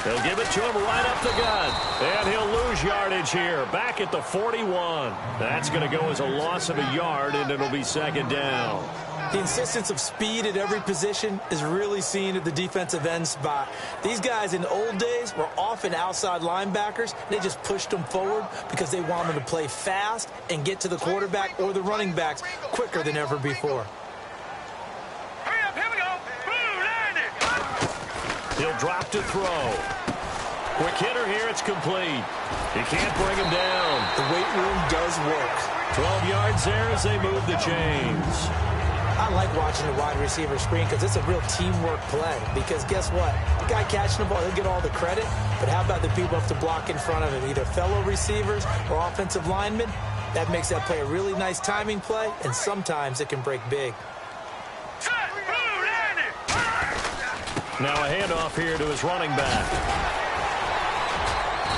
They'll give it to him right up the gut. And he'll lose yardage here. Back at the 41. That's going to go as a loss of a yard, and it'll be second down. The insistence of speed at every position is really seen at the defensive end spot. These guys in the old days were often outside linebackers. They just pushed them forward because they wanted to play fast and get to the quarterback or the running backs quicker than ever before. He'll drop to throw. Quick hitter here, it's complete. He can't bring him down. The weight room does work. 12 yards there as they move the chains. I like watching the wide receiver screen because it's a real teamwork play. Because guess what? The guy catching the ball, he'll get all the credit. But how about the people have to block in front of him, either fellow receivers or offensive linemen? That makes that play a really nice timing play, and sometimes it can break big. Now a handoff here to his running back.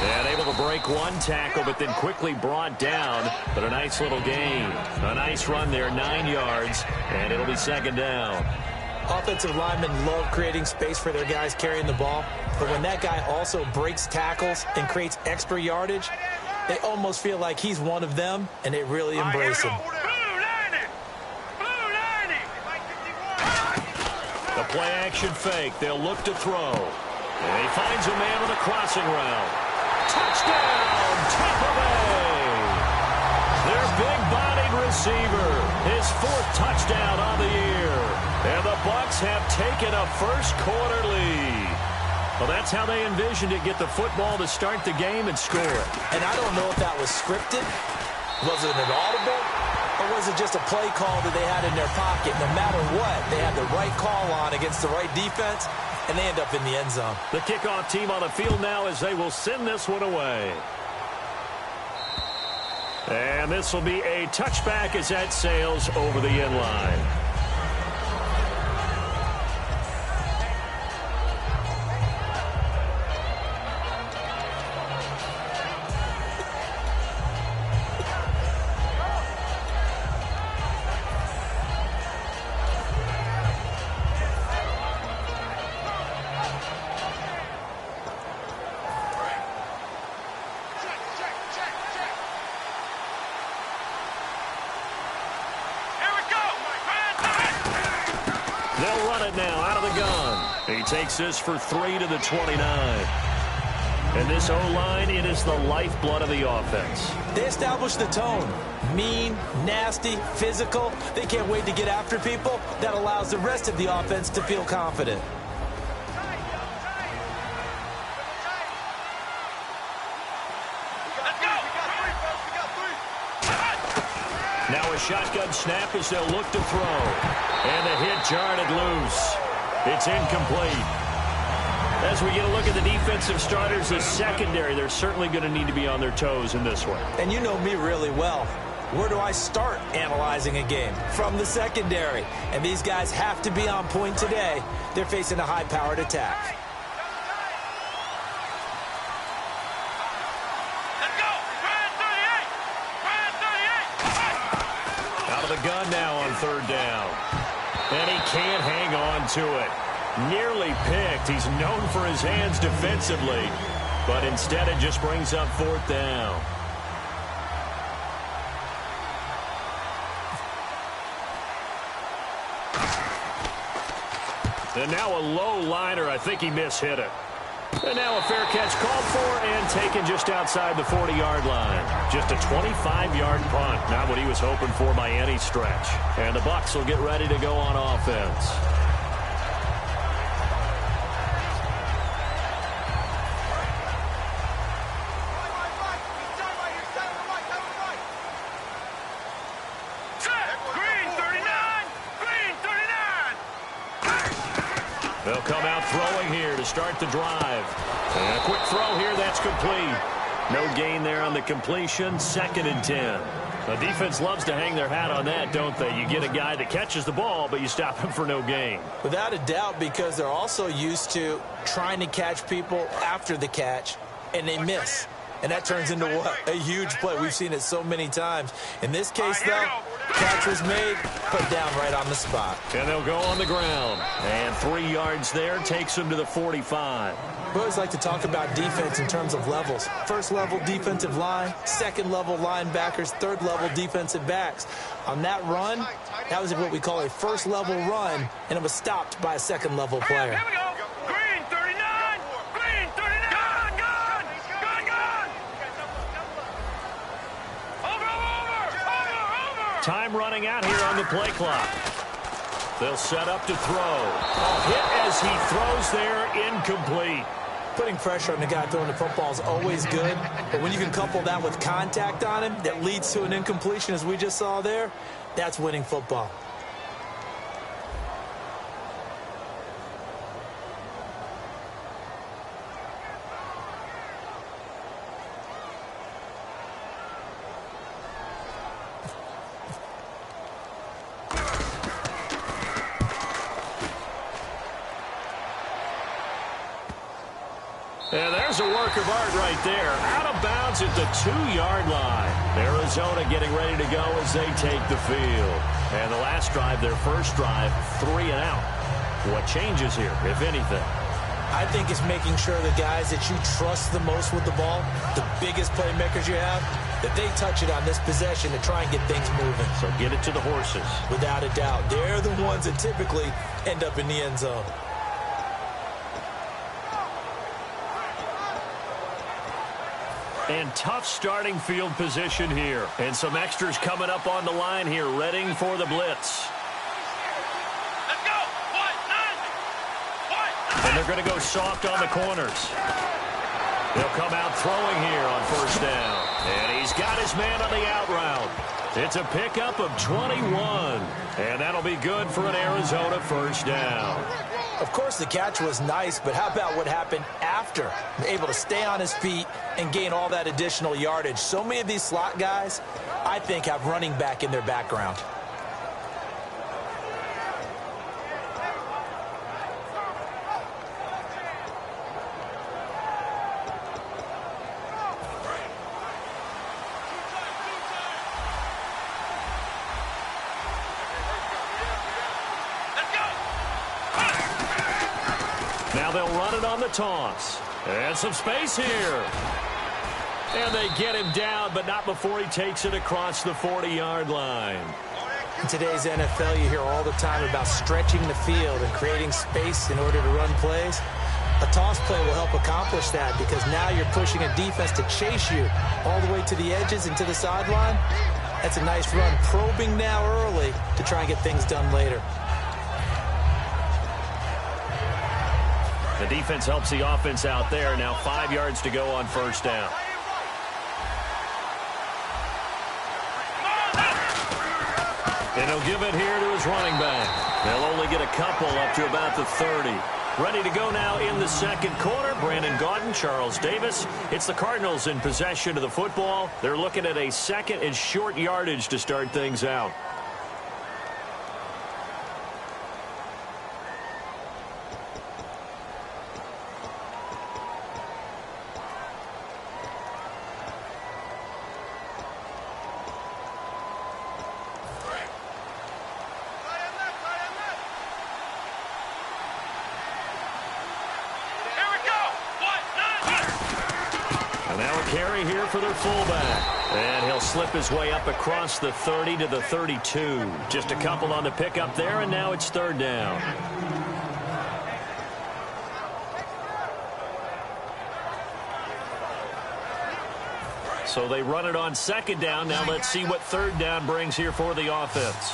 And able to break one tackle, but then quickly brought down. But a nice little gain. A nice run there, 9 yards, and it'll be second down. Offensive linemen love creating space for their guys carrying the ball. But when that guy also breaks tackles and creates extra yardage, they almost feel like he's one of them, and they really embrace him. The play-action fake. They'll look to throw. And he finds a man on a crossing route. Touchdown, Tampa Bay! Their big-bodied receiver. His 4th touchdown on the year. And the Bucs have taken a first-quarter lead. Well, that's how they envisioned it. Get the football to start the game and score. And I don't know if that was scripted. Was it an audible? Or was it just a play call that they had in their pocket? No matter what, they had the right call on against the right defense, and they end up in the end zone. The kickoff team on the field now as they will send this one away. And this will be a touchback as that sails over the end line. They'll run it now out of the gun. He takes this for 3 to the 29. And this O-line, it is the lifeblood of the offense. They establish the tone. Mean, nasty, physical. They can't wait to get after people. That allows the rest of the offense to feel confident. Now a shotgun snap as they'll look to throw. And the hit jarred it loose. It's incomplete. As we get a look at the defensive starters, the secondary, they're certainly going to need to be on their toes in this one. And you know me really well. Where do I start analyzing a game? From the secondary. And these guys have to be on point today. They're facing a high-powered attack. The gun now on 3rd down. And he can't hang on to it. Nearly picked. He's known for his hands defensively. But instead it just brings up 4th down. And now a low liner. I think he mishit it. And now a fair catch called for and taken just outside the 40-yard line. Just a 25-yard punt. Not what he was hoping for by any stretch. And the Bucs will get ready to go on offense. They'll come out throwing here to start the drive. And a quick throw here, that's complete. No gain there on the completion, 2nd and 10. The defense loves to hang their hat on that, don't they? You get a guy that catches the ball, but you stop him for no gain. Without a doubt, because they're also used to trying to catch people after the catch, and they miss. And that turns into what? A huge play. We've seen it so many times. In this case, though, Catch was made, put down right on the spot. And they'll go on the ground. And 3 yards there takes them to the 45. We always like to talk about defense in terms of levels. First level defensive line, second level linebackers, third level defensive backs. On that run, that was what we call a first level run, and it was stopped by a second level player. Here we go. Green 39. Green 39. Gone. Over. Time running out here on the play clock. They'll set up to throw. A hit as he throws there, incomplete. Putting pressure on the guy throwing the football is always good, but when you can couple that with contact on him that leads to an incompletion, as we just saw there, that's winning football. And there's a work of art right there. Out of bounds at the 2-yard line. Arizona getting ready to go as they take the field. And the last drive, their first drive, 3 and out. What changes here, if anything? I think it's making sure the guys that you trust the most with the ball, the biggest playmakers you have, that they touch it on this possession to try and get things moving. So get it to the horses. Without a doubt. They're the ones that typically end up in the end zone. And tough starting field position here. And some extras coming up on the line here, readying for the blitz. Let's go. What? And they're going to go soft on the corners. They'll come out throwing here on first down. And he's got his man on the out route. It's a pickup of 21. And that'll be good for an Arizona first down. Of course, the catch was nice, but how about what happened after? Able to stay on his feet and gain all that additional yardage. So many of these slot guys, I think, have running back in their background. Now they'll run it on the toss. And some space here. And they get him down, but not before he takes it across the 40-yard line. In today's NFL, you hear all the time about stretching the field and creating space in order to run plays. A toss play will help accomplish that because now you're pushing a defense to chase you all the way to the edges and to the sideline. That's a nice run, probing now early to try and get things done later. The defense helps the offense out there. Now 5 yards to go on first down. And he'll give it here to his running back. They'll only get a couple up to about the 30. Ready to go now in the second quarter. Brandon Gaudin, Charles Davis. It's the Cardinals in possession of the football. They're looking at a second and short yardage to start things out. Carry here for their fullback. And he'll slip his way up across the 30 to the 32. Just a couple on the pickup there, and now it's third down. So they run it on second down. Now let's see what third down brings here for the offense.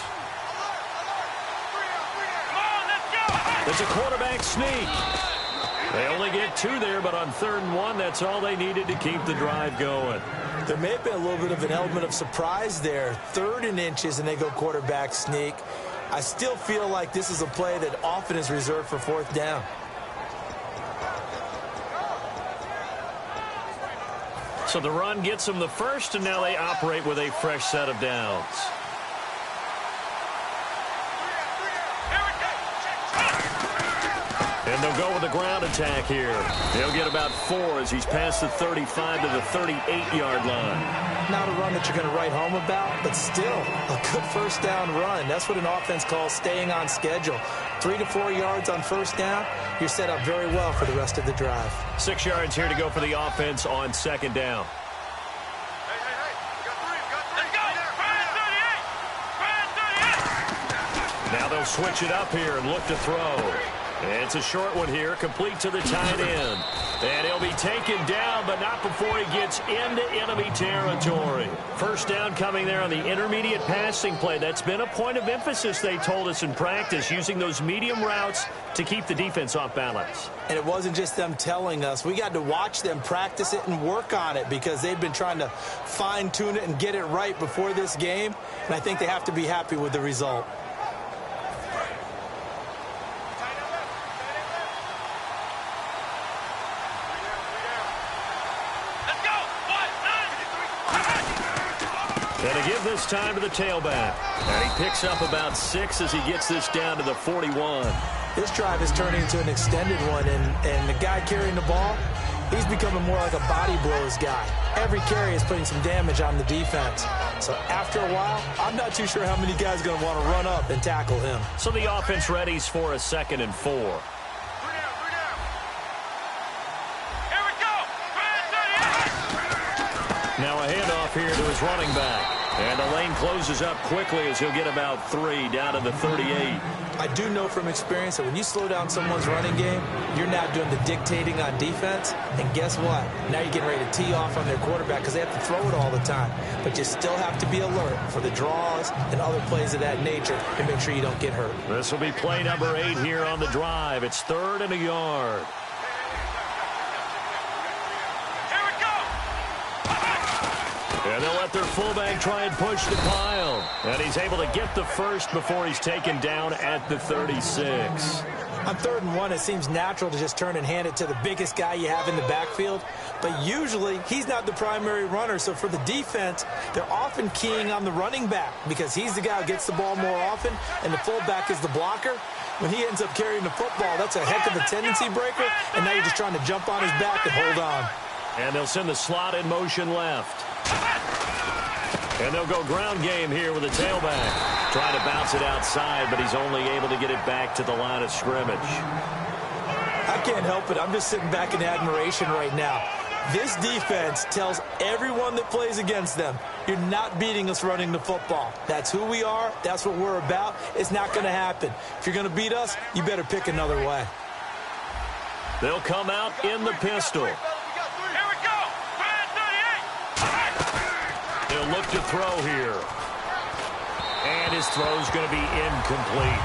It's a quarterback sneak. They only get 2 there, but on 3rd and 1, that's all they needed to keep the drive going. There may have been a little bit of an element of surprise there. 3rd and inches, and they go quarterback sneak. I still feel like this is a play that often is reserved for 4th down. So the run gets them the first, and now they operate with a fresh set of downs. And they'll go with the ground attack here. He'll get about 4 as he's past the 35 to the 38-yard line. Not a run that you're going to write home about, but still a good first down run. That's what an offense calls staying on schedule. 3 to 4 yards on first down, you're set up very well for the rest of the drive. 6 yards here to go for the offense on second down. Now they'll switch it up here and look to throw. It's a short one here, complete to the tight end. And he'll be taken down, but not before he gets into enemy territory. First down coming there on the intermediate passing play. That's been a point of emphasis, they told us in practice, using those medium routes to keep the defense off balance. And it wasn't just them telling us. We got to watch them practice it and work on it because they've been trying to fine-tune it and get it right before this game. And I think they have to be happy with the result. And to give this time to the tailback. And he picks up about 6 as he gets this down to the 41. This drive is turning into an extended one, and the guy carrying the ball, he's becoming more like a body blows guy. Every carry is putting some damage on the defense. So after a while, I'm not too sure how many guys are going to want to run up and tackle him. So the offense readies for a 2nd and 4. Now a handoff here to his running back. And the lane closes up quickly as he'll get about 3 down to the 38. I do know from experience that when you slow down someone's running game, you're now doing the dictating on defense. And guess what? Now you're getting ready to tee off on their quarterback because they have to throw it all the time. But you still have to be alert for the draws and other plays of that nature to make sure you don't get hurt. This will be play number 8 here on the drive. It's 3rd and a yard. And they'll let their fullback try and push the pile. And he's able to get the first before he's taken down at the 36. On 3rd and 1, it seems natural to just turn and hand it to the biggest guy you have in the backfield. But usually, he's not the primary runner. So for the defense, they're often keying on the running back because he's the guy who gets the ball more often, and the fullback is the blocker. When he ends up carrying the football, that's a heck of a tendency breaker, and now you're just trying to jump on his back and hold on. And they'll send the slot in motion left. And they'll go ground game here with a tailback. Trying to bounce it outside, but he's only able to get it back to the line of scrimmage. I can't help it. I'm just sitting back in admiration right now. This defense tells everyone that plays against them, you're not beating us running the football. That's who we are. That's what we're about. It's not going to happen. If you're going to beat us, you better pick another way. They'll come out in the pistol. They'll look to throw here. And his throw's going to be incomplete.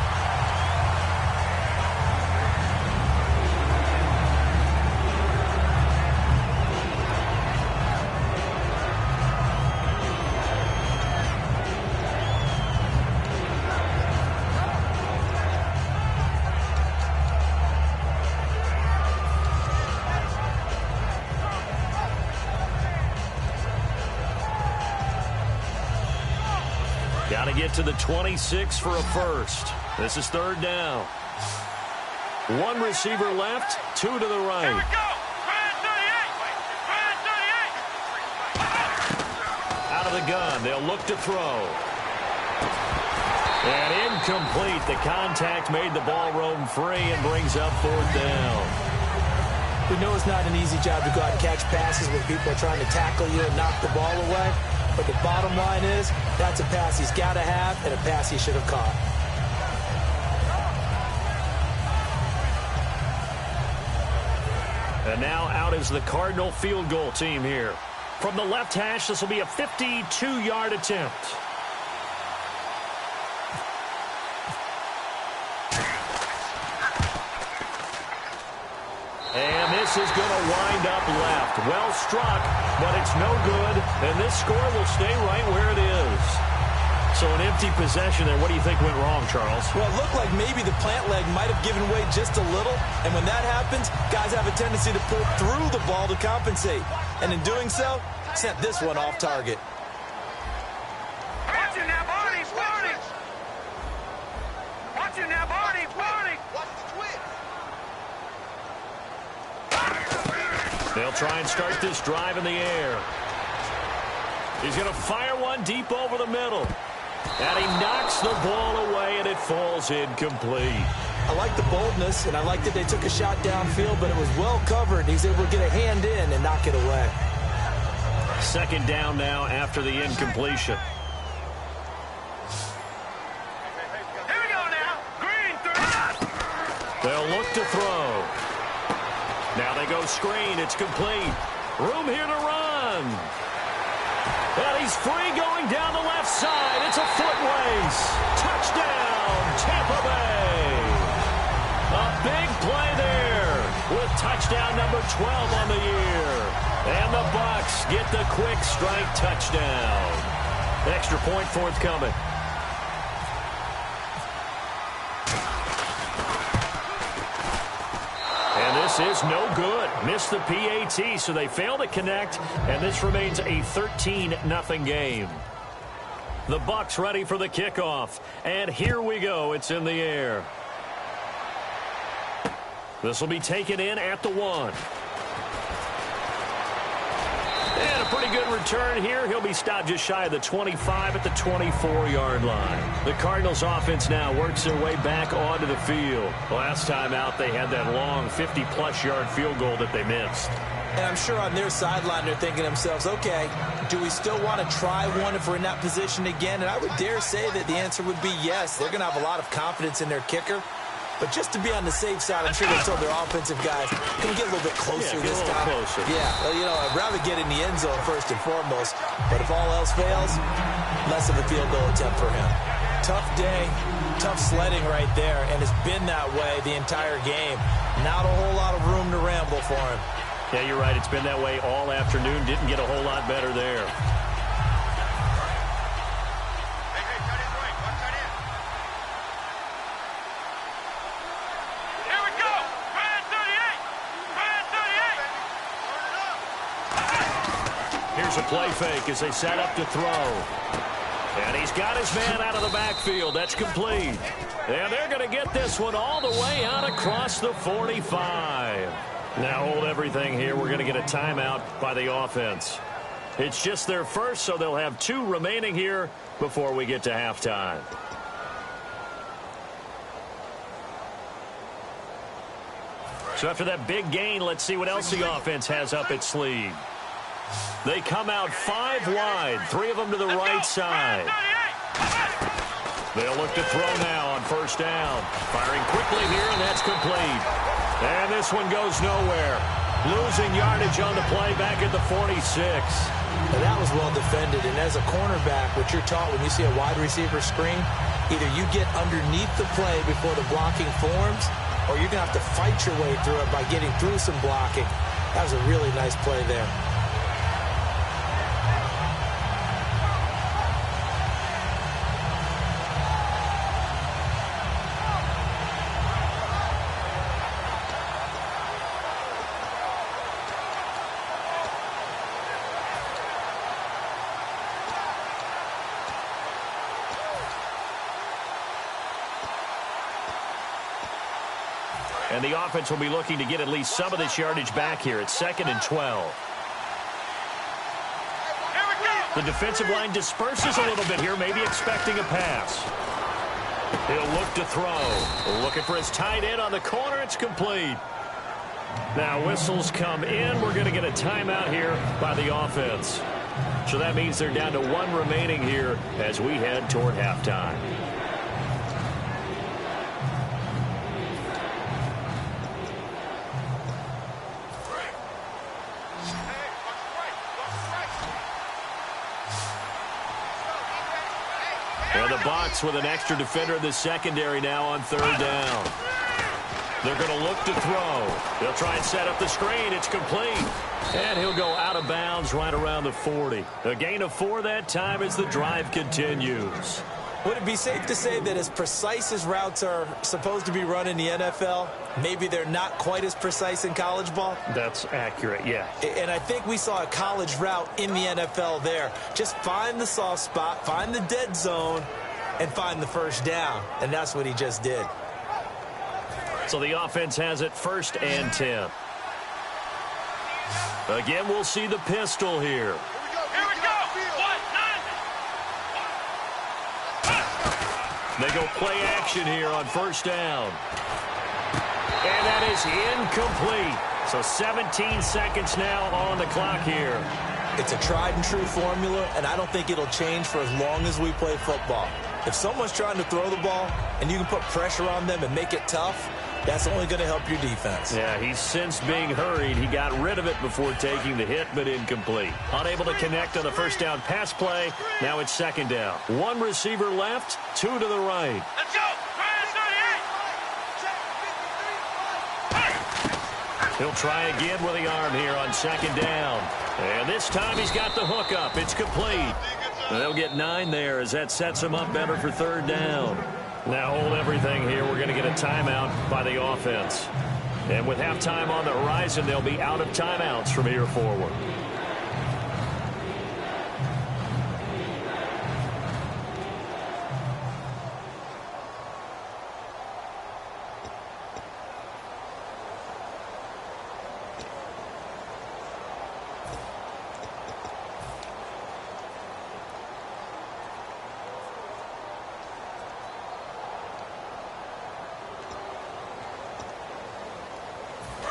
Got to get to the 26 for a first. This is 3rd down. 1 receiver left, 2 to the right. Out of the gun, they'll look to throw. And incomplete. The contact made the ball roam free and brings up 4th down. We know it's not an easy job to go out and catch passes when people are trying to tackle you and knock the ball away. But the bottom line is, that's a pass he's got to have and a pass he should have caught. And now out is the Cardinal field goal team here. From the left hash, this will be a 52-yard attempt. And this is going to wind up left. Well struck, but it's no good. And this score will stay right where it is. So an empty possession there. What do you think went wrong, Charles? Well, it looked like maybe the plant leg might have given way just a little. And when that happens, guys have a tendency to pull through the ball to compensate. And in doing so, sent this one off target. Watch it now, Barney, Barney. Watch it now, Barney, Barney. Watch the twitch. They'll try and start this drive in the air. He's going to fire one deep over the middle. And he knocks the ball away, and it falls incomplete. I like the boldness, and I like that they took a shot downfield, but it was well covered. He's able to get a hand in and knock it away. Second down now after the incompletion. Here we go now. Green, 39. They'll look to throw. Now they go screen. It's complete. Room here to run. And he's free going down the left side. It's a foot race. Touchdown, Tampa Bay. A big play there with touchdown number 12 on the year. And the Bucs get the quick strike touchdown. Extra point forthcoming. And this is no good. Missed the PAT, so they fail to connect, and this remains a 13-0 game. The Bucs ready for the kickoff, and here we go. It's in the air. This will be taken in at the 1. And a pretty good return here. He'll be stopped just shy of the 25 at the 24-yard line. The Cardinals offense now works their way back onto the field. Last time out, they had that long 50-plus yard field goal that they missed. And I'm sure on their sideline they're thinking to themselves, okay, do we still want to try one if we're in that position again? And I would dare say that the answer would be yes. They're going to have a lot of confidence in their kicker. But just to be on the safe side, I'm sure they told their offensive guys, can we get a little bit closer this time? Closer. Yeah, well, you know, I'd rather get in the end zone first and foremost. But if all else fails, less of a field goal attempt for him. Tough day, tough sledding right there, and it's been that way the entire game. Not a whole lot of room to ramble for him. Yeah, you're right. It's been that way all afternoon. Didn't get a whole lot better there. Here's a play fake as they set up to throw. And he's got his man out of the backfield. That's complete. And they're going to get this one all the way out across the 45. Now hold everything here. We're going to get a timeout by the offense. It's just their first, so they'll have 2 remaining here before we get to halftime. So after that big gain, let's see what else the offense has up its sleeve. They come out 5 wide, 3 of them to the right side. They'll look to throw now on first down. Firing quickly here, and that's complete. And this one goes nowhere. Losing yardage on the play back at the 46. And that was well defended. And as a cornerback, what you're taught when you see a wide receiver screen, either you get underneath the play before the blocking forms, or you're going to have to fight your way through it by getting through some blocking. That was a really nice play there. And the offense will be looking to get at least some of this yardage back here. It's 2nd and 12. The defensive line disperses a little bit here, maybe expecting a pass. He'll look to throw. Looking for his tight end on the corner. It's complete. Now whistles come in. We're going to get a timeout here by the offense. So that means they're down to 1 remaining here as we head toward halftime. And the Bucs with an extra defender in the secondary now on 3rd down. They're going to look to throw. They'll try and set up the screen. It's complete. And he'll go out of bounds right around the 40. A gain of 4 that time as the drive continues. Would it be safe to say that as precise as routes are supposed to be run in the NFL, maybe they're not quite as precise in college ball? That's accurate, yeah. And I think we saw a college route in the NFL there. Just find the soft spot, find the dead zone, and find the first down. And that's what he just did. So the offense has it 1st and 10. Again, we'll see the pistol here. Here we go. 1, 9. They go play action here on first down. And that is incomplete. So 17 seconds now on the clock here. It's a tried and true formula, and I don't think it'll change for as long as we play football. If someone's trying to throw the ball and you can put pressure on them and make it tough, that's only going to help your defense. Yeah, he's since being hurried. He got rid of it before taking the hit, but incomplete. Unable to connect on the first down pass play. Now it's second down. One receiver left, two to the right. Let's go. He'll try again with the arm here on second down. And this time he's got the hook up. It's complete. They'll get 9 there as that sets him up better for third down. Now hold everything here. We're going to get a timeout by the offense. And with halftime on the horizon, they'll be out of timeouts from here forward.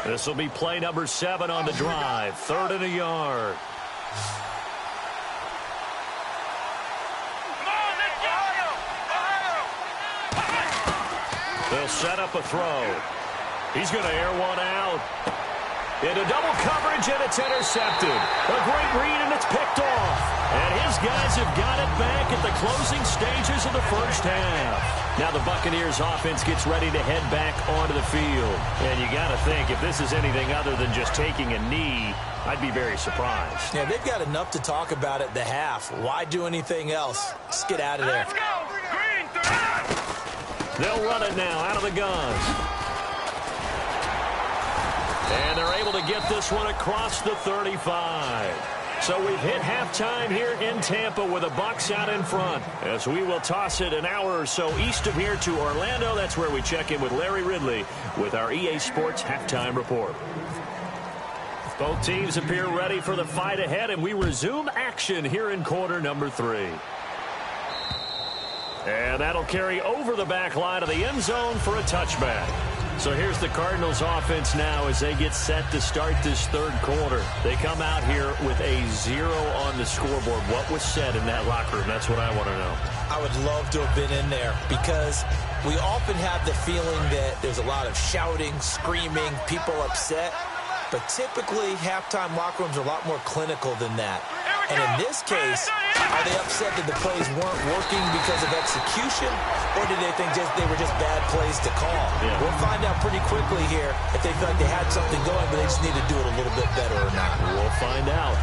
This will be play number 7 on the drive. 3rd and a yard. They'll set up a throw. He's going to air one out. Into double coverage, and it's intercepted. A great read, and it's picked off. And his guys have got it back at the closing stages of the first half. Now the Buccaneers offense gets ready to head back onto the field. And you got to think, if this is anything other than just taking a knee, I'd be very surprised. Yeah, they've got enough to talk about at the half. Why do anything else? Let's get out of there. Let's go. Green, 3. They'll run it now out of the gun. And they're able to get this one across the 35. So we've hit halftime here in Tampa with the Bucs out in front. As we will toss it an hour or so east of here to Orlando. That's where we check in with Larry Ridley with our EA Sports halftime report. Both teams appear ready for the fight ahead, and we resume action here in quarter number 3. And that'll carry over the back line of the end zone for a touchback. So here's the Cardinals offense now as they get set to start this third quarter. They come out here with a 0 on the scoreboard. What was said in that locker room? That's what I want to know. I would love to have been in there because we often have the feeling that there's a lot of shouting, screaming, people upset. But typically, halftime locker rooms are a lot more clinical than that. And in this case, are they upset that the plays weren't working because of execution, or did they think they were just bad plays to call? Yeah. We'll find out pretty quickly here if they feel like they had something going, but they just need to do it a little bit better or not. We'll find out.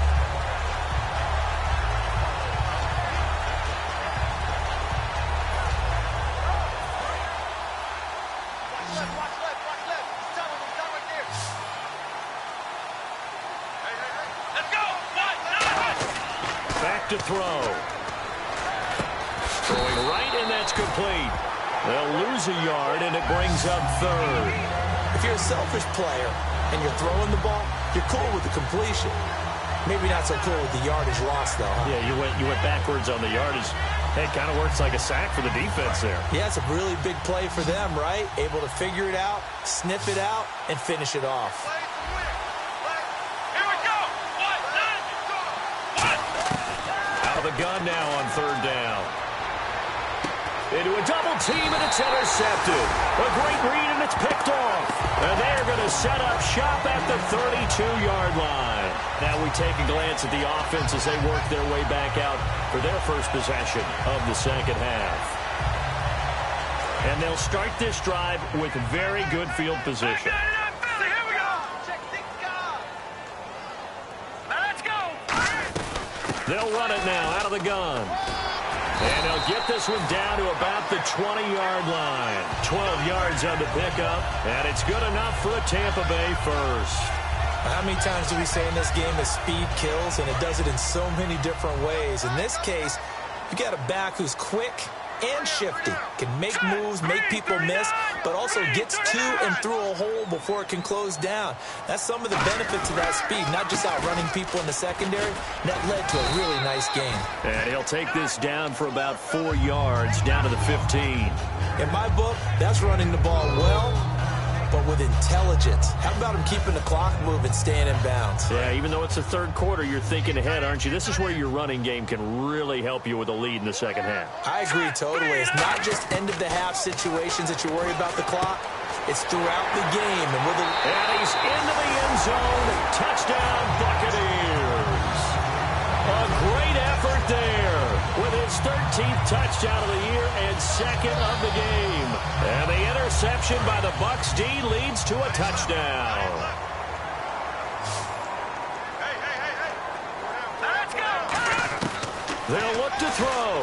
To throw. Throwing right, and that's complete. They'll lose a yard, and it brings up 3rd. If you're a selfish player and you're throwing the ball, you're cool with the completion. Maybe not so cool with the yardage loss, though, huh? Yeah, you went backwards on the yardage. Hey, it kind of works like a sack for the defense there. Yeah, it's a really big play for them, right? Able to figure it out, sniff it out, and finish it off. The gun now on 3rd down. Into a double team, and it's intercepted. A great read, and it's picked off. And they're going to set up shop at the 32-yard line. Now we take a glance at the offense as they work their way back out for their first possession of the second half. And they'll start this drive with very good field position. They'll run it now out of the gun. And they'll get this one down to about the 20-yard line. 12 yards on the pickup, and it's good enough for a Tampa Bay first. How many times do we say in this game that speed kills, and it does it in so many different ways? In this case, you got a back who's quick, and shifty. Can make moves, make people miss, but also gets to and through a hole before it can close down. That's some of the benefits of that speed, not just outrunning people in the secondary. That led to a really nice game. And he'll take this down for about 4 yards, down to the 15. In my book, that's running the ball well, but with intelligence. How about him keeping the clock moving, staying in bounds? Yeah, even though it's the third quarter, you're thinking ahead, aren't you? This is where your running game can really help you with a lead in the second half. I agree totally. It's not just end-of-the-half situations that you worry about the clock. It's throughout the game. And he's into the end zone. Touchdown, Buccaneers. A great effort there with his 13th touchdown of the year and second of the game. And the interception by the Bucs D leads to a touchdown. Let's go. They'll look to throw.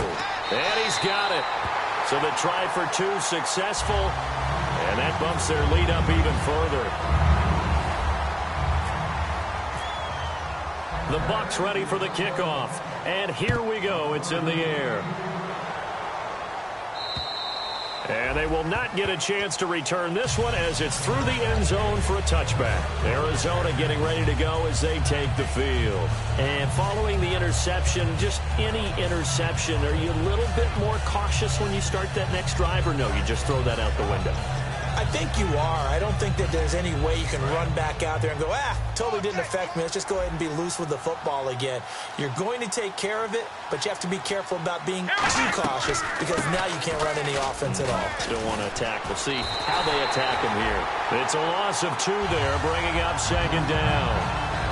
And he's got it. So the try for 2 successful. And that bumps their lead up even further. The Bucs ready for the kickoff. And here we go. It's in the air. And they will not get a chance to return this one as it's through the end zone for a touchback. Arizona getting ready to go as they take the field. And following the interception, just any interception, are you a little bit more cautious when you start that next drive, or no, you just throw that out the window? I think you are. I don't think that there's any way you can run back out there and go, totally didn't affect me. Let's just go ahead and be loose with the football again. You're going to take care of it, but you have to be careful about being too cautious because now you can't run any offense at all. Still want to attack. We'll see how they attack him here. It's a loss of 2 there, bringing up second down.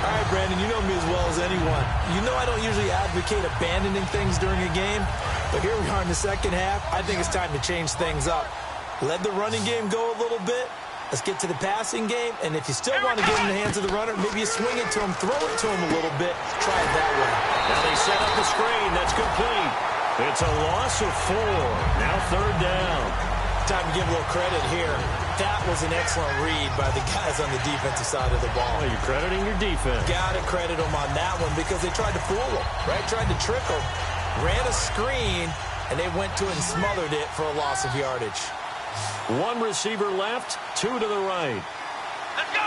All right, Brandon, you know me as well as anyone. You know I don't usually advocate abandoning things during a game, but here we are in the second half. I think it's time to change things up. Let the running game go a little bit. Let's get to the passing game. And if you still want to get in the hands of the runner, maybe you swing it to him, throw it to him a little bit. Try it that way. Now they set up the screen. That's complete. It's a loss of 4. Now third down. Time to give a little credit here. That was an excellent read by the guys on the defensive side of the ball. Oh, you're crediting your defense. Got to credit them on that one because they tried to fool them, right? Tried to trick them. Ran a screen, and they went to it and smothered it for a loss of yardage. 1 receiver left, 2 to the right. Let's go.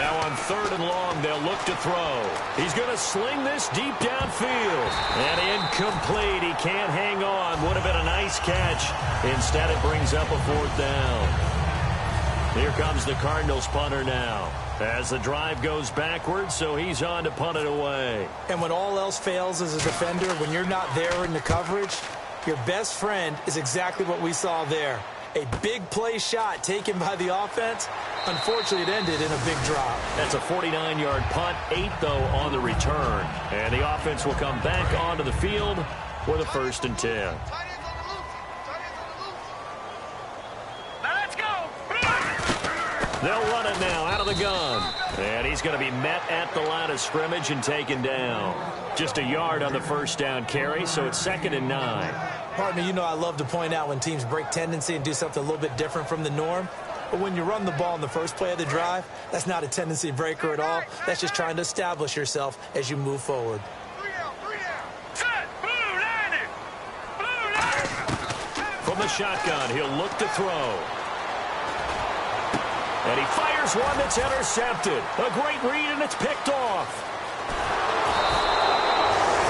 Now on 3rd and long, they'll look to throw. He's going to sling this deep downfield. And incomplete. He can't hang on. Would have been a nice catch. Instead, it brings up a 4th down. Here comes the Cardinals punter now. As the drive goes backwards, so he's on to punt it away. And when all else fails as a defender, when you're not there in the coverage, your best friend is exactly what we saw there. A big play shot taken by the offense. Unfortunately, it ended in a big drop. That's a 49-yard punt, 8, though, on the return. And the offense will come back onto the field for the 1st and 10. Let's go. They'll run it now out of the gun. And he's going to be met at the line of scrimmage and taken down. Just a yard on the 1st down carry, so it's 2nd and 9. Pardon me, you know I love to point out when teams break tendency and do something a little bit different from the norm. But when you run the ball in the first play of the drive, that's not a tendency breaker at all. That's just trying to establish yourself as you move forward. Set. Blue landing. Blue landing. From the shotgun, he'll look to throw. And he fires one that's intercepted. A great read, and it's picked off.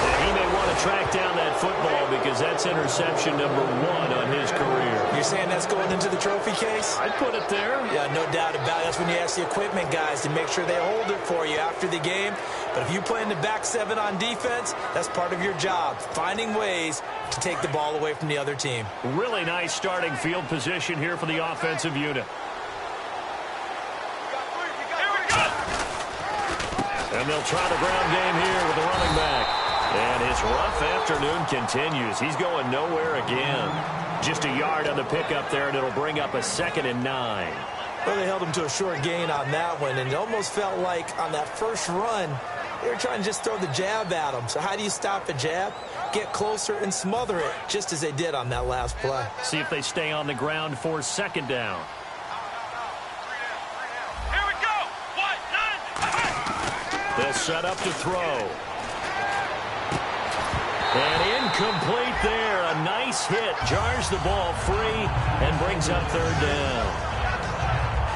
And he may want to track down that football because that's interception number 1 on his career. You're saying that's going into the trophy case? I'd put it there. Yeah, no doubt about it. That's when you ask the equipment guys to make sure they hold it for you after the game. But if you play in the back 7 on defense, that's part of your job, finding ways to take the ball away from the other team. Really nice starting field position here for the offensive unit. And they'll try the ground game here with the running back. And his rough afternoon continues. He's going nowhere again. Just a yard on the pickup there, and it'll bring up a 2nd and 9. Well, they held him to a short gain on that one, and it almost felt like on that first run, they were trying to just throw the jab at him. So how do you stop a jab? Get closer and smother it, just as they did on that last play. See if they stay on the ground for 2nd down. They'll set up to throw. And incomplete there. A base hit jars the ball free and brings up third down.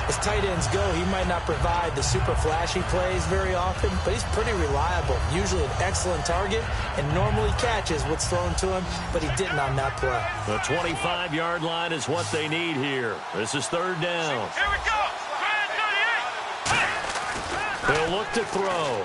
As tight ends go, he might not provide the super flashy plays very often, but he's pretty reliable. Usually an excellent target and normally catches what's thrown to him, but he didn't on that play. The 25-yard line is what they need here. This is third down. Here we go. They'll look to throw.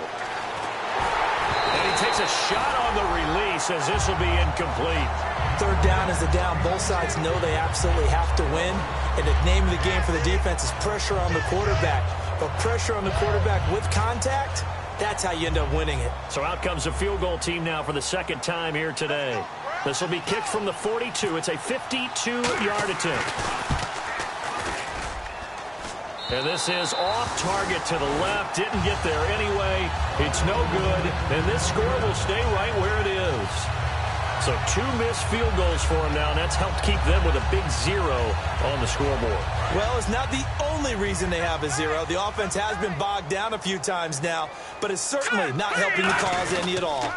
And he takes a shot on the release as this will be incomplete. Third down is the down. Both sides know they absolutely have to win. And the name of the game for the defense is pressure on the quarterback. But pressure on the quarterback with contact, that's how you end up winning it. So out comes the field goal team now for the second time here today. This will be kicked from the 42. It's a 52-yard attempt. And this is off target to the left. Didn't get there anyway. It's no good. And this score will stay right where it is. So 2 missed field goals for him now, and that's helped keep them with a big 0 on the scoreboard. Well, it's not the only reason they have a 0. The offense has been bogged down a few times now, but it's certainly not helping the cause any at all.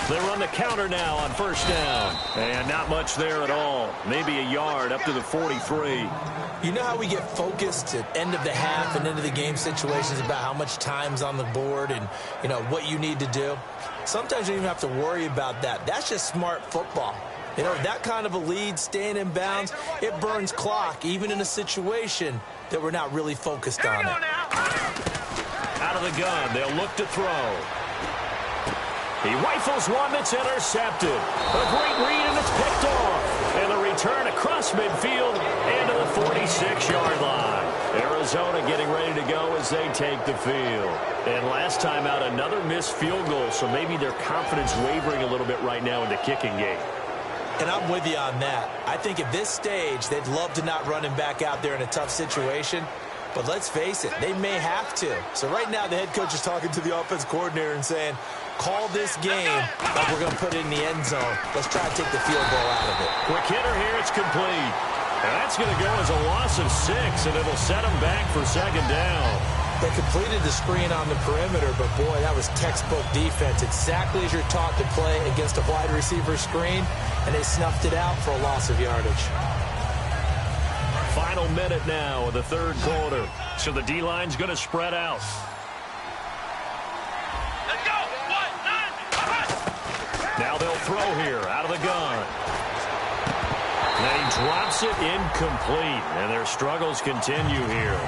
They run the counter now on first down. And not much there at all. Maybe a yard up to the 43. You know how we get focused at end of the half and into the game situations about how much time's on the board and, you know, what you need to do? Sometimes you don't even have to worry about that. That's just smart football. You know, that kind of a lead, staying in bounds, it burns clock, even in a situation that we're not really focused on it. Out of the gun, they'll look to throw. He rifles one that's intercepted. A great read, and it's picked off. And the return across midfield and to the 46-yard line. Arizona getting ready to go as they take the field. And last time out, another missed field goal, so maybe their confidence wavering a little bit right now in the kicking game. And I'm with you on that. I think at this stage, they'd love to not run him back out there in a tough situation. But let's face it, they may have to. So right now, the head coach is talking to the offense coordinator and saying, call this game like we're going to put it in the end zone. Let's try to take the field goal out of it. Quick hitter here, it's complete. And that's going to go as a loss of 6, and it'll set them back for second down. They completed the screen on the perimeter, but boy, that was textbook defense. Exactly as you're taught to play against a wide receiver screen, and they snuffed it out for a loss of yardage. Final minute now of the third quarter. So the D-line's going to spread out. Let's go. 1, 9, Now they'll throw here out of the gun. And he drops it incomplete. And their struggles continue here.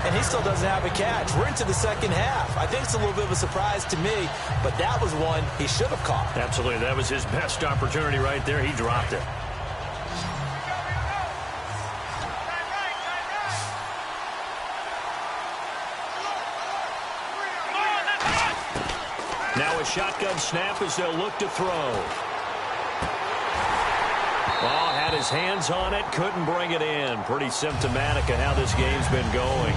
And he still doesn't have a catch. We're into the second half. I think it's a little bit of a surprise to me, but that was one he should have caught. Absolutely. That was his best opportunity right there. He dropped it. Now a shotgun snap as they'll look to throw. Ball had his hands on it, couldn't bring it in. Pretty symptomatic of how this game's been going.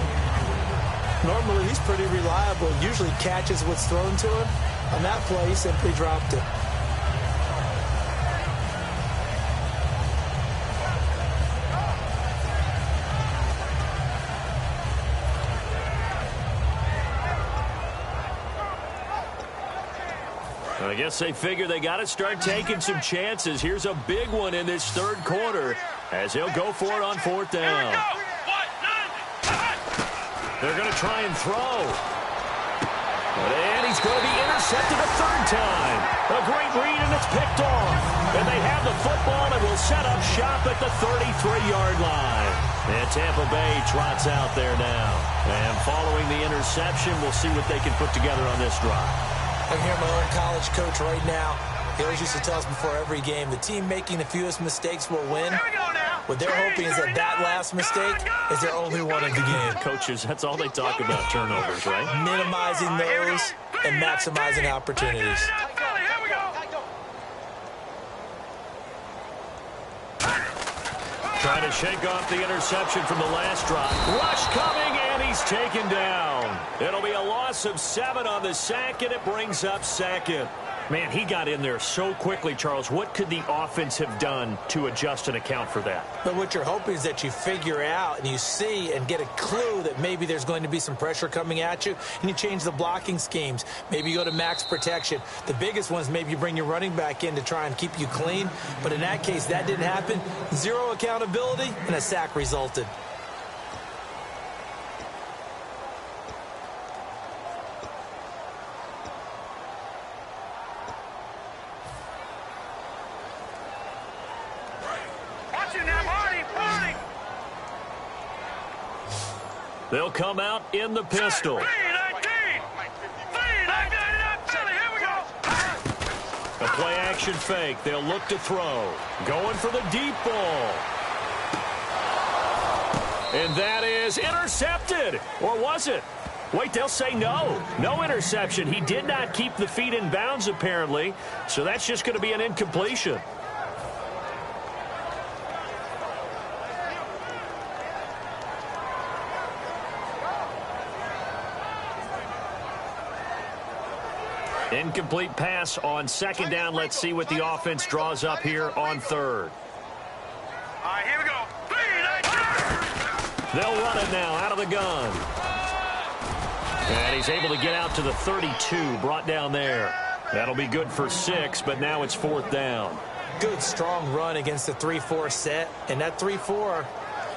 Normally, he's pretty reliable. Usually catches what's thrown to him. On that play, he simply dropped it. I guess they figure they got to start taking some chances. Here's a big one in this third quarter as he'll go for it on fourth down. They're going to try and throw. And he's going to be intercepted a third time. A great read, and it's picked off. And they have the football and will set up shop at the 33-yard line. And Tampa Bay trots out there now. And following the interception, we'll see what they can put together on this drive. I can hear my own college coach right now. He always used to tell us before every game, the team making the fewest mistakes will win. What they're hoping is that that last mistake is their only one of the game. Coaches, that's all they talk about, turnovers, right? Minimizing those and maximizing opportunities. Trying to shake off the interception from the last drive. Rush coming in. And he's taken down. It'll be a loss of 7 on the sack, and it brings up second. Man, he got in there so quickly, Charles. What could the offense have done to adjust and account for that? But what you're hoping is that you figure out and you see and get a clue that maybe there's going to be some pressure coming at you, and you change the blocking schemes. Maybe you go to max protection. The biggest one is maybe you bring your running back in to try and keep you clean. But in that case, that didn't happen. 0 accountability, and a sack resulted. They'll come out in the pistol. A play-action fake. They'll look to throw. Going for the deep ball. And that is intercepted. Or was it? Wait, they'll say no. No interception. He did not keep the feet in bounds, apparently. So that's just going to be an incompletion. Incomplete pass on second down. Let's see what the offense draws up here on third. All right, here we go. They'll run it now out of the gun. And he's able to get out to the 32, brought down there. That'll be good for 6, but now it's 4th down. Good, strong run against the 3-4 set. And that 3-4,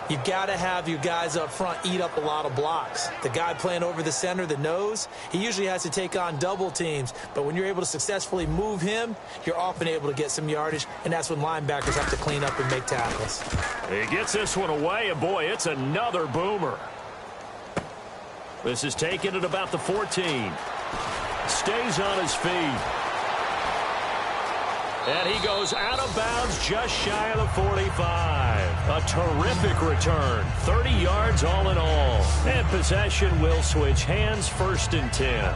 you've got to have your guys up front eat up a lot of blocks. The guy playing over the center, the nose, he usually has to take on double teams. But when you're able to successfully move him, you're often able to get some yardage, and that's when linebackers have to clean up and make tackles. He gets this one away, and boy, it's another boomer. This is taken at about the 14. Stays on his feet. And he goes out of bounds just shy of the 45. A terrific return. 30 yards all in all. And possession will switch hands, 1st and 10.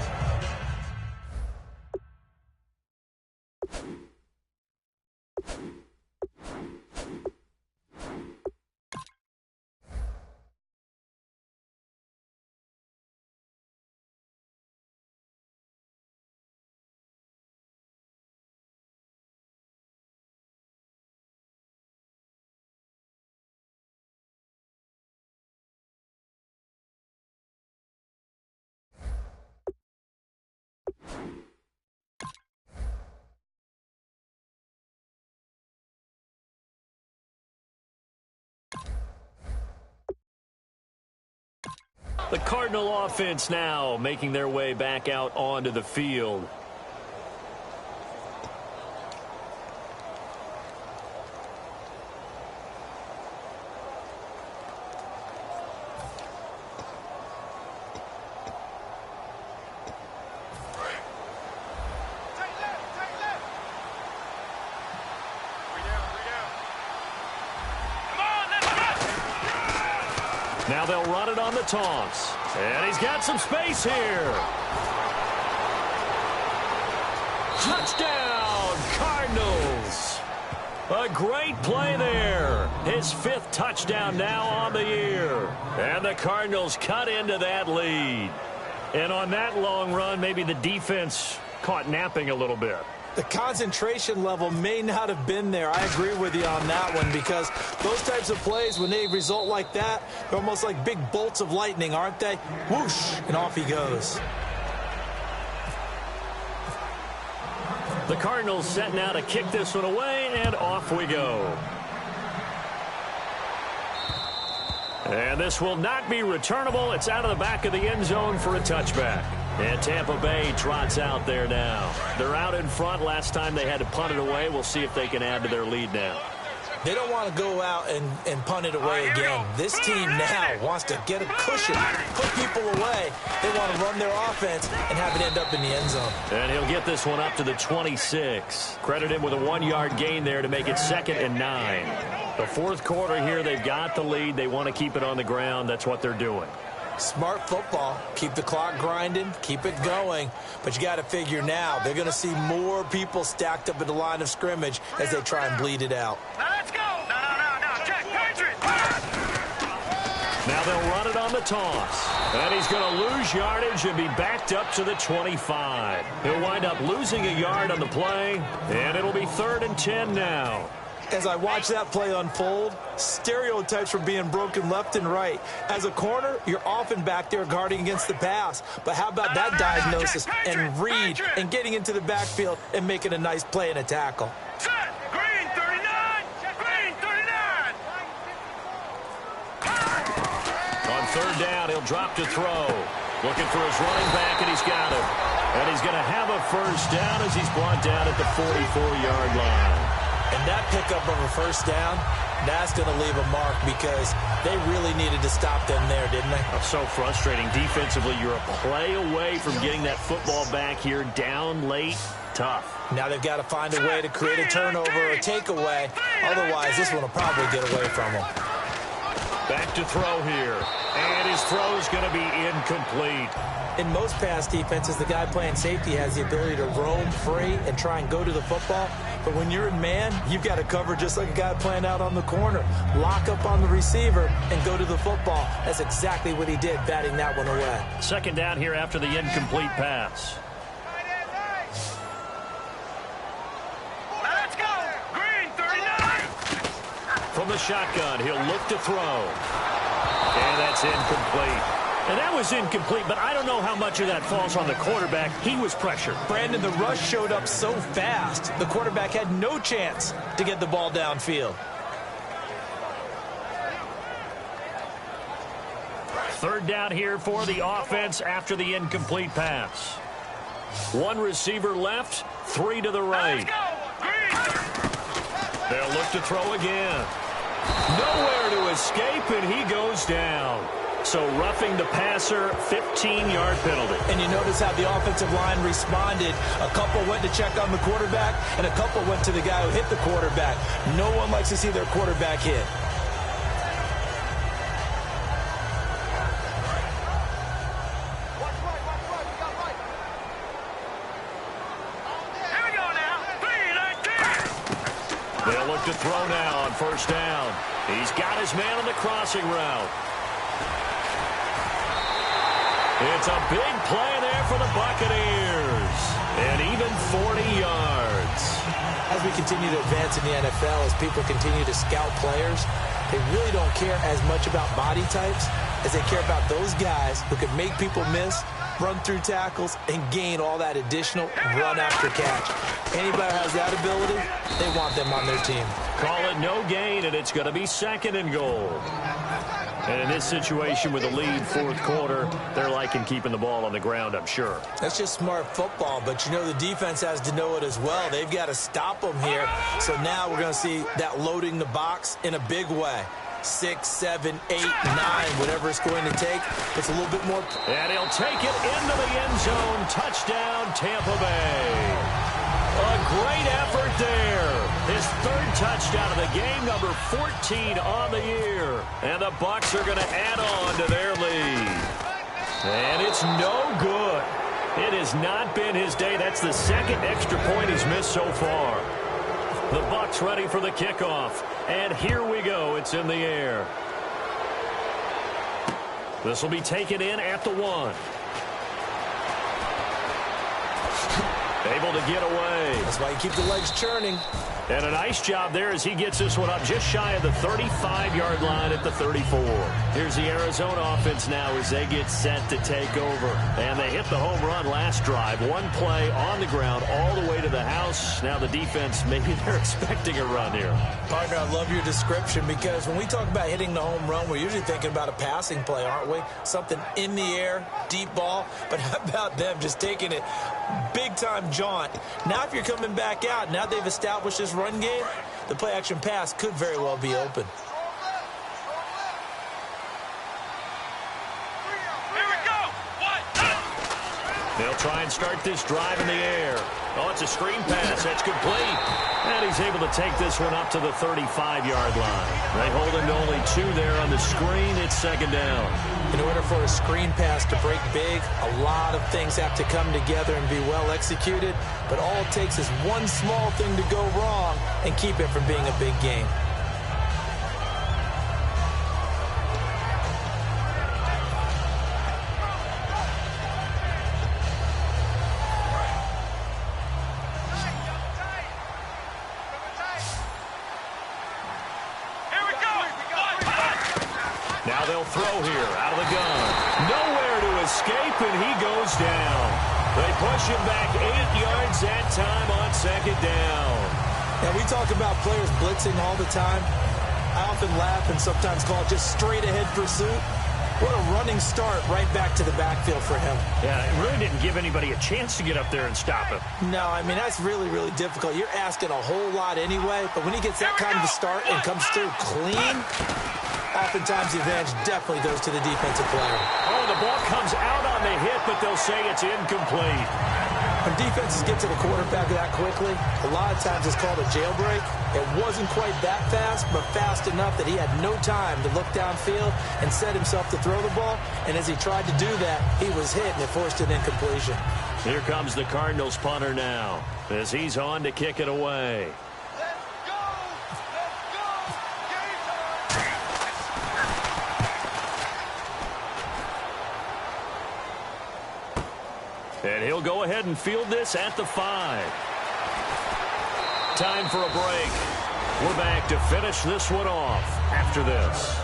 The Cardinal offense now making their way back out onto the field. Now they'll run it on the toss. And he's got some space here. Touchdown, Cardinals. A great play there. His 5th touchdown now on the year. And the Cardinals cut into that lead. And on that long run, maybe the defense caught napping a little bit. The concentration level may not have been there. I agree with you on that one, because those types of plays, when they result like that, they're almost like big bolts of lightning, aren't they? Whoosh, and off he goes. The Cardinals set now to kick this one away, and off we go. And this will not be returnable. It's out of the back of the end zone for a touchback. And Tampa Bay trots out there now. They're out in front. Last time they had to punt it away. We'll see if they can add to their lead now. They don't want to go out and punt it away again. This team now wants to get a cushion, put people away. They want to run their offense and have it end up in the end zone. And he'll get this one up to the 26. Credit him with a 1-yard gain there to make it 2nd and 9. The 4th quarter here, they've got the lead. They want to keep it on the ground. That's what they're doing. Smart football. Keep the clock grinding. Keep it going. But you got to figure now, they're going to see more people stacked up at the line of scrimmage as they try and bleed it out. Now let's go. No. Check. Patriot. Now they'll run it on the toss. And he's going to lose yardage and be backed up to the 25. He'll wind up losing a yard on the play, and it'll be 3rd and 10 now. As I watch that play unfold, stereotypes were being broken left and right. As a corner, you're often back there guarding against the pass. But how about that diagnosis and read and getting into the backfield and making a nice play and a tackle? Set. Green 39. Green 39. On 3rd down, he'll drop to throw. Looking for his running back, and he's got him. And he's going to have a 1st down as he's brought down at the 44-yard line. And that pickup of a 1st down, that's going to leave a mark because they really needed to stop them there, didn't they? That's so frustrating. Defensively, you're a play away from getting that football back here down late. Tough. Now they've got to find a way to create a turnover or a takeaway. Otherwise, this one will probably get away from them. Back to throw here. And his throw is going to be incomplete. In most pass defenses, the guy playing safety has the ability to roam free and try and go to the football. But when you're in man, you've got to cover just like a guy playing out on the corner. Lock up on the receiver and go to the football. That's exactly what he did, batting that one away. 2nd down here after the incomplete pass. Let's go. Green 39. From the shotgun, he'll look to throw. And that's incomplete. And that was incomplete, but I don't know how much of that falls on the quarterback. He was pressured. Brandon, the rush showed up so fast, the quarterback had no chance to get the ball downfield. 3rd down here for the offense after the incomplete pass. 1 receiver left, 3 to the right. Let's go. Green. They'll look to throw again. Nowhere to escape, and he goes down. So roughing the passer, 15-yard penalty. And you notice how the offensive line responded. A couple went to check on the quarterback, and a couple went to the guy who hit the quarterback. No one likes to see their quarterback hit. Here we go now. 3-19. They'll look to throw now on 1st down. He's got his man on the crossing route. It's a big play there for the Buccaneers. And even 40 yards. As we continue to advance in the NFL, as people continue to scout players, they really don't care as much about body types as they care about those guys who can make people miss, run through tackles, and gain all that additional run after catch. Anybody who has that ability, they want them on their team. Call it no gain, and it's going to be 2nd and goal. And in this situation with a lead 4th quarter, they're liking keeping the ball on the ground, I'm sure. That's just smart football, but you know the defense has to know it as well. They've got to stop them here. So now we're going to see that loading the box in a big way. 6, 7, 8, 9, whatever it's going to take. It's a little bit more. And he'll take it into the end zone. Touchdown, Tampa Bay. A great effort there. His 3rd touchdown of the game, number 14 on the year. And the Bucs are going to add on to their lead. And it's no good. It has not been his day. That's the 2nd extra point he's missed so far. The Bucs ready for the kickoff. And here we go. It's in the air. This will be taken in at the 1. Able to get away. That's why you keep the legs churning. And a nice job there as he gets this one up just shy of the 35-yard line at the 34. Here's the Arizona offense now as they get set to take over. And they hit the home run last drive. 1 play on the ground all the way to the house. Now the defense, maybe they're expecting a run here. Partner, I love your description because when we talk about hitting the home run, we're usually thinking about a passing play, aren't we? Something in the air, deep ball. But how about them just taking it big-time jaunt? Now if you're coming back out, now they've established this run game, the play-action pass could very well be open. Here we go. They'll try and start this drive in the air. Oh, it's a screen pass. That's complete. And he's able to take this one up to the 35-yard line. They hold him to only 2 there on the screen. It's 2nd down. In order for a screen pass to break big, a lot of things have to come together and be well executed. But all it takes is one small thing to go wrong and keep it from being a big game. Now they'll throw here out of the gun. Nowhere to escape, and he goes down. They push him back 8 yards that time on second down. Now, we talk about players blitzing all the time. I often laugh and sometimes call it just straight-ahead pursuit. What a running start right back to the backfield for him. Yeah, it really didn't give anybody a chance to get up there and stop him. No, I mean, that's really, really difficult. You're asking a whole lot anyway, but when he gets that kind of a start and comes through clean, oftentimes the advantage definitely goes to the defensive player. Oh, the ball comes out on the hit, but they'll say it's incomplete. When defenses get to the quarterback that quickly, a lot of times it's called a jailbreak. It wasn't quite that fast, but fast enough that he had no time to look downfield and set himself to throw the ball. And as he tried to do that, he was hit, and it forced an incompletion. Here comes the Cardinals punter now as he's on to kick it away. And he'll go ahead and field this at the 5. Time for a break. We're back to finish this one off after this.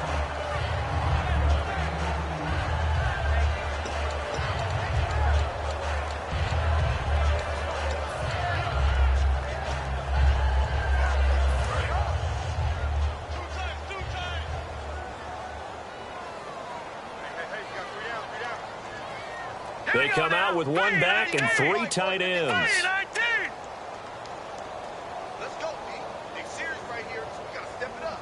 They come out with one back and 3 tight ends. Let's go, B. Big series right here, so we gotta step it up.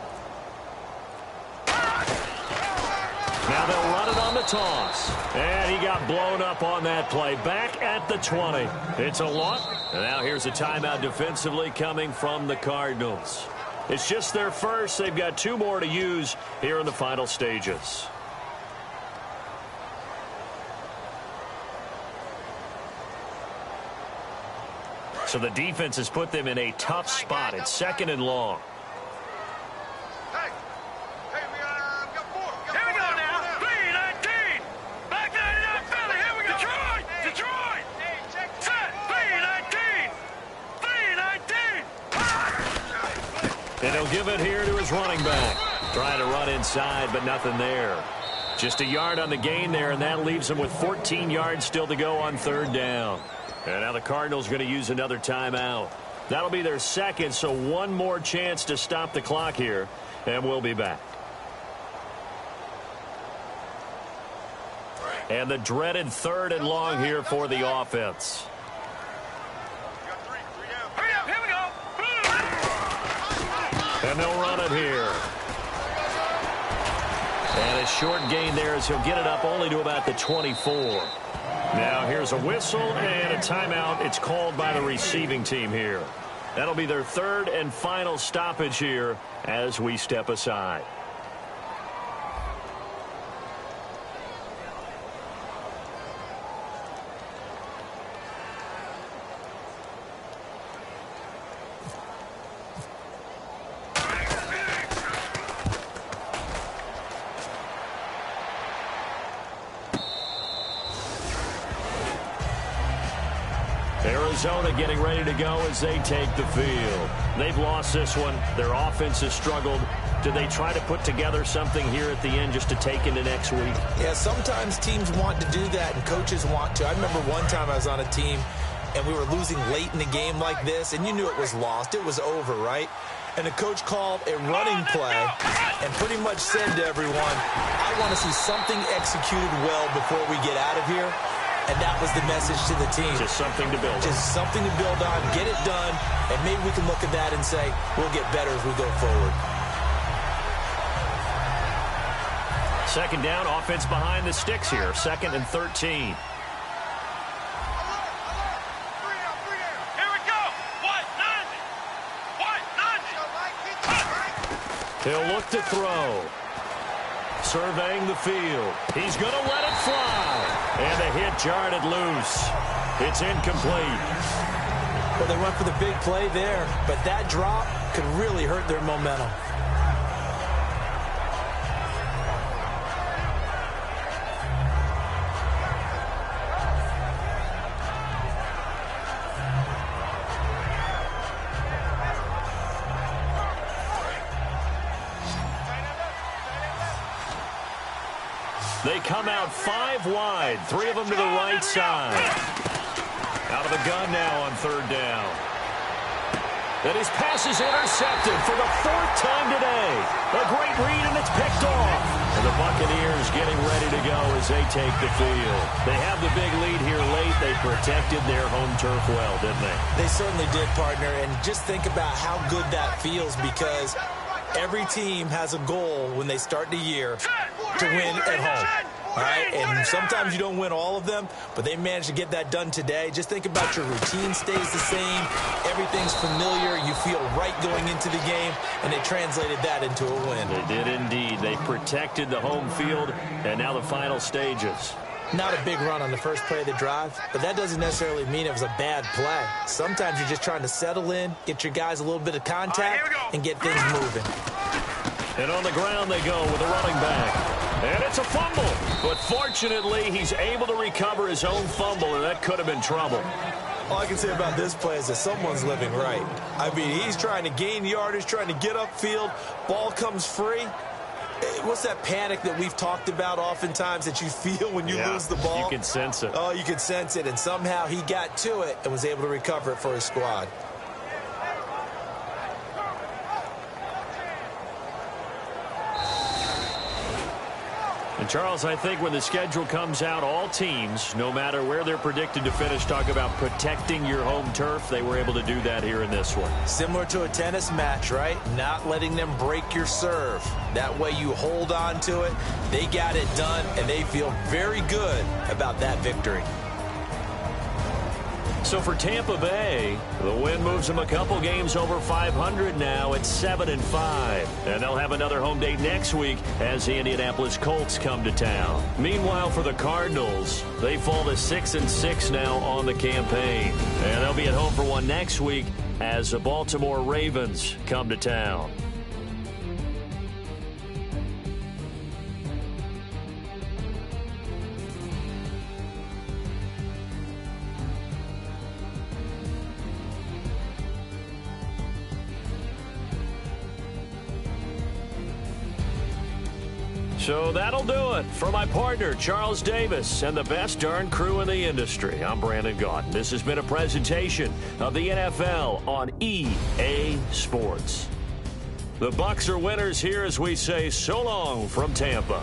Now they'll run it on the toss. And he got blown up on that play. Back at the 20. It's a loss. And now here's a timeout defensively coming from the Cardinals. It's just their first. They've got 2 more to use here in the final stages. So the defense has put them in a tough spot. It's 2nd and long. Hey, we got 4. Here we go now. 3-19. Back 99 Philly. Here we go. Detroit. Set. 3-19. And he'll give it here to his running back. Trying to run inside, but nothing there. Just a yard on the gain there, and that leaves him with 14 yards still to go on 3rd down. And now the Cardinals going to use another timeout. That'll be their 2nd, so one more chance to stop the clock here, and we'll be back. And the dreaded 3rd and long here for the offense. Hurry up. Here we go. And they'll run it here. And a short gain there as he'll get it up only to about the 24. Now here's a whistle and a timeout. It's called by the receiving team here. That'll be their 3rd and final stoppage here as we step aside. Arizona getting ready to go as they take the field. They've lost this one. Their offense has struggled. Do they try to put together something here at the end just to take into next week? Yeah, sometimes teams want to do that and coaches want to. I remember one time I was on a team and we were losing late in the game like this, and you knew it was lost. It was over, right? And the coach called a running play and pretty much said to everyone, I want to see something executed well before we get out of here. And that was the message to the team. Just something to build on. Just something to build on, get it done, and maybe we can look at that and say, we'll get better as we go forward. 2nd down, offense behind the sticks here. 2nd and 13. Here we go. What? 90. He'll look to throw. Surveying the field. He's going to let it fly. And the hit jarred it loose. It's incomplete. Well, they went for the big play there, but that drop could really hurt their momentum. They come out 5 wide, 3 of them to the right side. Out of the gun now on 3rd down. And his pass is intercepted for the 4th time today. A great read, and it's picked off. And the Buccaneers getting ready to go as they take the field. They have the big lead here late. They protected their home turf well, didn't they? They certainly did, partner. And just think about how good that feels, because every team has a goal when they start the year to win at home. All right, and sometimes you don't win all of them, but they managed to get that done today. Just think about your routine stays the same. Everything's familiar. You feel right going into the game, and they translated that into a win. They did indeed. They protected the home field, and now the final stages. Not a big run on the first play of the drive, but that doesn't necessarily mean it was a bad play. Sometimes you're just trying to settle in, get your guys a little bit of contact, and get things moving. And on the ground they go with a running back. And it's a fumble. But fortunately, he's able to recover his own fumble, and that could have been trouble. All I can say about this play is that someone's living right. I mean, he's trying to gain yardage, trying to get upfield. Ball comes free. What's that panic that we've talked about oftentimes that you feel when you lose the ball? You can sense it. Oh, you can sense it. And somehow he got to it and was able to recover it for his squad. And, Charles, I think when the schedule comes out, all teams, no matter where they're predicted to finish, talk about protecting your home turf. They were able to do that here in this one. Similar to a tennis match, right? Not letting them break your serve. That way you hold on to it. They got it done, and they feel very good about that victory. So for Tampa Bay, the win moves them a couple games over 500 now at 7-5. And they'll have another home date next week as the Indianapolis Colts come to town. Meanwhile, for the Cardinals, they fall to 6-6 now on the campaign. And they'll be at home for one next week as the Baltimore Ravens come to town. So that'll do it. For my partner, Charles Davis, and the best darn crew in the industry, I'm Brandon Gaudin. This has been a presentation of the NFL on EA Sports. The Bucs are winners here as we say so long from Tampa.